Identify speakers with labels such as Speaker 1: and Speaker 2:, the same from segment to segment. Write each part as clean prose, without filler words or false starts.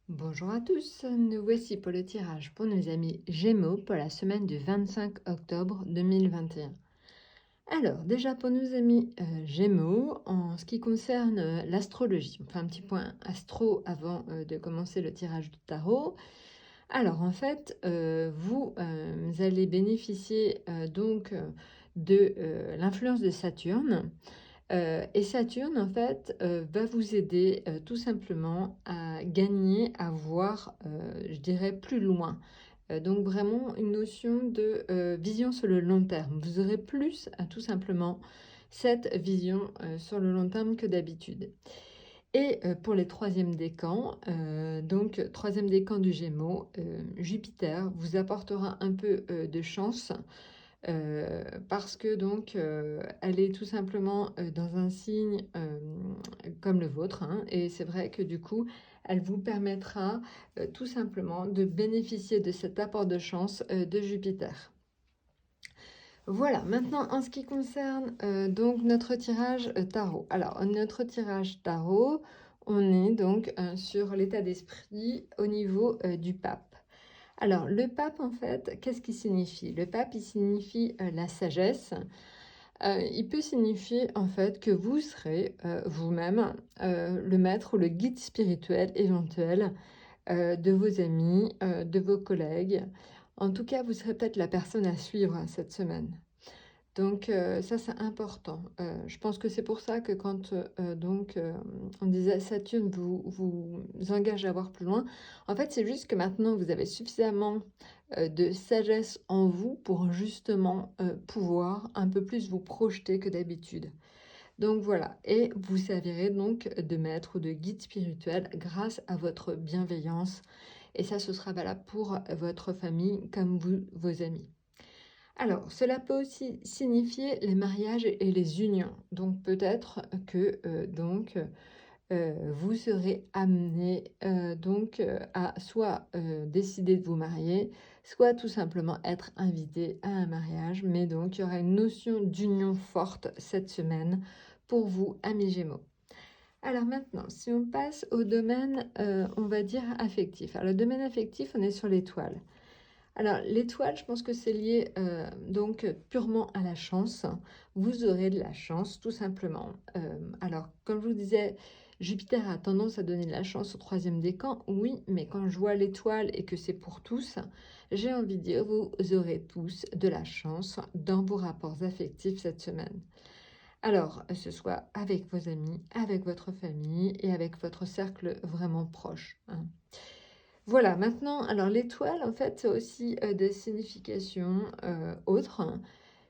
Speaker 1: Bonjour à tous, nous voici pour le tirage pour nos amis Gémeaux pour la semaine du 25 octobre 2021. Alors, déjà pour nos amis Gémeaux, en ce qui concerne l'astrologie, on fait un petit point astro avant de commencer le tirage du tarot. Alors, en fait, vous allez bénéficier de l'influence de Saturne. Et Saturne, en fait, va vous aider tout simplement à gagner, à voir, je dirais, plus loin. Donc vraiment une notion de vision sur le long terme. Vous aurez plus, tout simplement, cette vision sur le long terme que d'habitude. Et pour les troisièmes décans, donc troisième décan du Gémeaux, Jupiter vous apportera un peu de chance parce que donc elle est tout simplement dans un signe comme le vôtre, hein, et c'est vrai que du coup, elle vous permettra tout simplement de bénéficier de cet apport de chance de Jupiter. Voilà, maintenant en ce qui concerne donc notre tirage tarot. Alors, notre tirage tarot, on est donc sur l'état d'esprit au niveau du pape. Alors, le pape, en fait, qu'est-ce qu'il signifie? Le pape, il signifie la sagesse. Il peut signifier, en fait, que vous serez vous-même le maître ou le guide spirituel éventuel de vos amis, de vos collègues. En tout cas, vous serez peut-être la personne à suivre cette semaine. Donc ça, c'est important. Je pense que c'est pour ça que quand on disait Saturne vous engage à voir plus loin, en fait, c'est juste que maintenant, vous avez suffisamment de sagesse en vous pour justement pouvoir un peu plus vous projeter que d'habitude. Donc voilà, et vous servirez donc de maître ou de guide spirituel grâce à votre bienveillance. Et ça, ce sera valable pour votre famille comme vos amis. Alors, cela peut aussi signifier les mariages et les unions. Donc, peut-être que vous serez amené à soit décider de vous marier, soit tout simplement être invité à un mariage. Mais donc, il y aura une notion d'union forte cette semaine pour vous, amis Gémeaux. Alors maintenant, si on passe au domaine, on va dire affectif. Alors, le domaine affectif, on est sur l'étoile. Alors, l'étoile, je pense que c'est lié donc purement à la chance. Vous aurez de la chance, tout simplement. Alors, comme je vous disais, Jupiter a tendance à donner de la chance au troisième décan, oui, mais quand je vois l'étoile et que c'est pour tous, j'ai envie de dire, vous aurez tous de la chance dans vos rapports affectifs cette semaine. Alors, ce soit avec vos amis, avec votre famille et avec votre cercle vraiment proche, hein. Voilà, maintenant, alors l'étoile, en fait, c'est aussi des significations autres.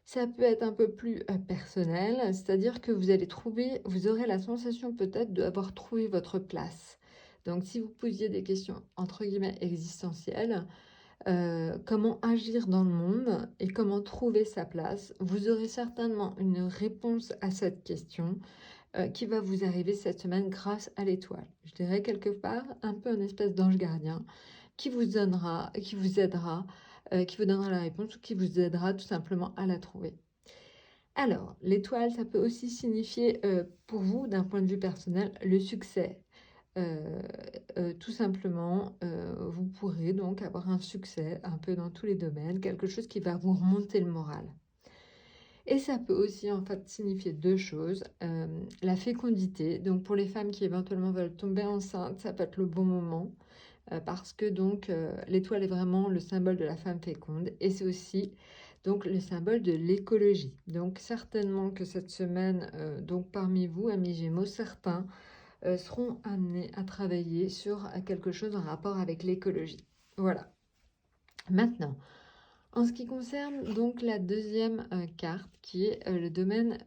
Speaker 1: Ça peut être un peu plus personnel, c'est-à-dire que vous aurez la sensation peut-être d'avoir trouvé votre place. Donc, si vous posiez des questions entre guillemets existentielles, comment agir dans le monde et comment trouver sa place, vous aurez certainement une réponse à cette question qui va vous arriver cette semaine grâce à l'étoile. Je dirais quelque part un peu une espèce d'ange gardien qui vous donnera, qui vous donnera la réponse ou qui vous aidera tout simplement à la trouver. Alors, l'étoile, ça peut aussi signifier pour vous, d'un point de vue personnel, le succès. Tout simplement, vous pourrez donc avoir un succès un peu dans tous les domaines, quelque chose qui va vous remonter le moral. Et ça peut aussi en fait signifier deux choses. La fécondité, donc pour les femmes qui éventuellement veulent tomber enceinte, ça peut être le bon moment parce que donc l'étoile est vraiment le symbole de la femme féconde et c'est aussi donc le symbole de l'écologie. Donc certainement que cette semaine, donc parmi vous, amis Gémeaux, certains seront amenés à travailler sur quelque chose en rapport avec l'écologie. Voilà. Maintenant, en ce qui concerne donc la deuxième carte qui est le domaine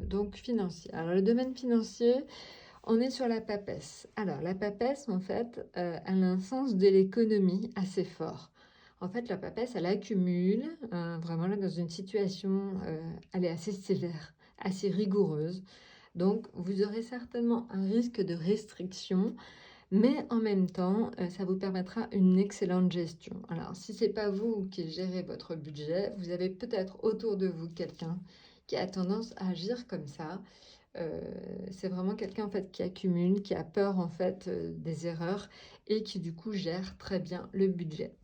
Speaker 1: donc financier. Alors le domaine financier, on est sur la papesse. Alors la papesse en fait, elle a un sens de l'économie assez fort. En fait, la papesse, elle accumule, vraiment là dans une situation, elle est assez sévère, assez rigoureuse. Donc vous aurez certainement un risque de restriction mais en même temps, ça vous permettra une excellente gestion. Alors, si ce n'est pas vous qui gérez votre budget, vous avez peut-être autour de vous quelqu'un qui a tendance à agir comme ça. C'est vraiment quelqu'un en fait qui accumule, qui a peur en fait des erreurs et qui du coup gère très bien le budget.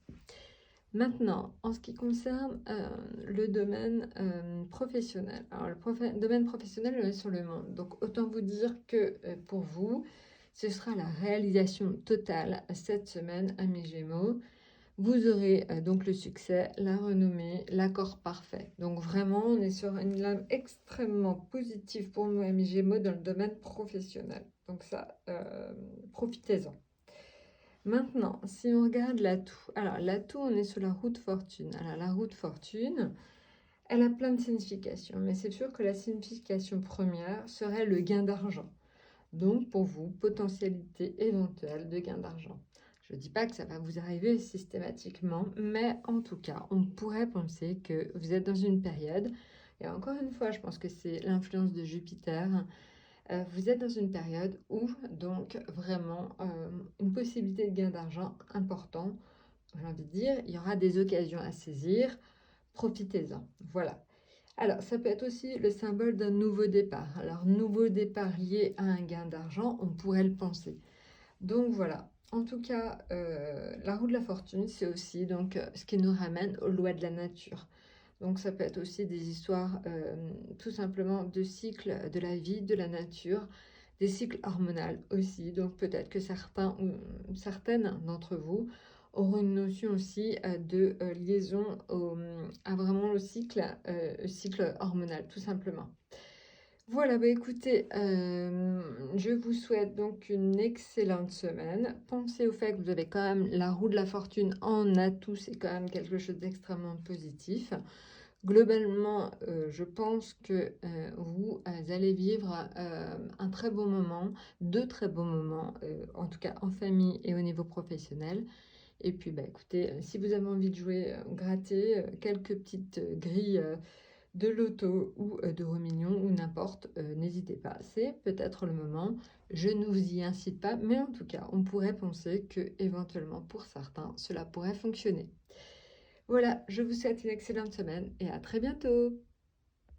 Speaker 1: Maintenant, en ce qui concerne le domaine professionnel. Alors, le domaine professionnel, on est sur le monde. Donc, autant vous dire que pour vous, ce sera la réalisation totale cette semaine à mes Gémeaux. Vous aurez donc le succès, la renommée, l'accord parfait. Donc, vraiment, on est sur une lame extrêmement positive pour nous, mes Gémeaux, dans le domaine professionnel. Donc, ça, profitez-en. Maintenant, si on regarde l'atout, alors l'atout, on est sur la roue de fortune. Alors la roue de fortune, elle a plein de significations, mais c'est sûr que la signification première serait le gain d'argent. Donc pour vous, potentialité éventuelle de gain d'argent. Je ne dis pas que ça va vous arriver systématiquement, mais en tout cas, on pourrait penser que vous êtes dans une période, et encore une fois, je pense que c'est l'influence de Jupiter. Vous êtes dans une période où, donc, vraiment, une possibilité de gain d'argent important. J'ai envie de dire, il y aura des occasions à saisir. Profitez-en. Voilà. Alors, ça peut être aussi le symbole d'un nouveau départ. Alors, nouveau départ lié à un gain d'argent, on pourrait le penser. Donc, voilà. En tout cas, la roue de la fortune, c'est aussi donc ce qui nous ramène aux lois de la nature. Donc ça peut être aussi des histoires tout simplement de cycles de la vie, de la nature, des cycles hormonaux aussi. Donc peut-être que certains ou certaines d'entre vous auront une notion aussi de liaison à vraiment le cycle hormonal, tout simplement. Voilà, bah écoutez, je vous souhaite donc une excellente semaine. Pensez au fait que vous avez quand même la roue de la fortune en atout, c'est quand même quelque chose d'extrêmement positif. Globalement, je pense que vous allez vivre un très bon moment, de très bons moments, en tout cas en famille et au niveau professionnel. Et puis, bah, écoutez, si vous avez envie de jouer, gratter quelques petites grilles de loto ou d'euros millions ou n'importe, n'hésitez pas. C'est peut-être le moment. Je ne vous y incite pas, mais en tout cas, on pourrait penser que éventuellement pour certains, cela pourrait fonctionner. Voilà, je vous souhaite une excellente semaine et à très bientôt.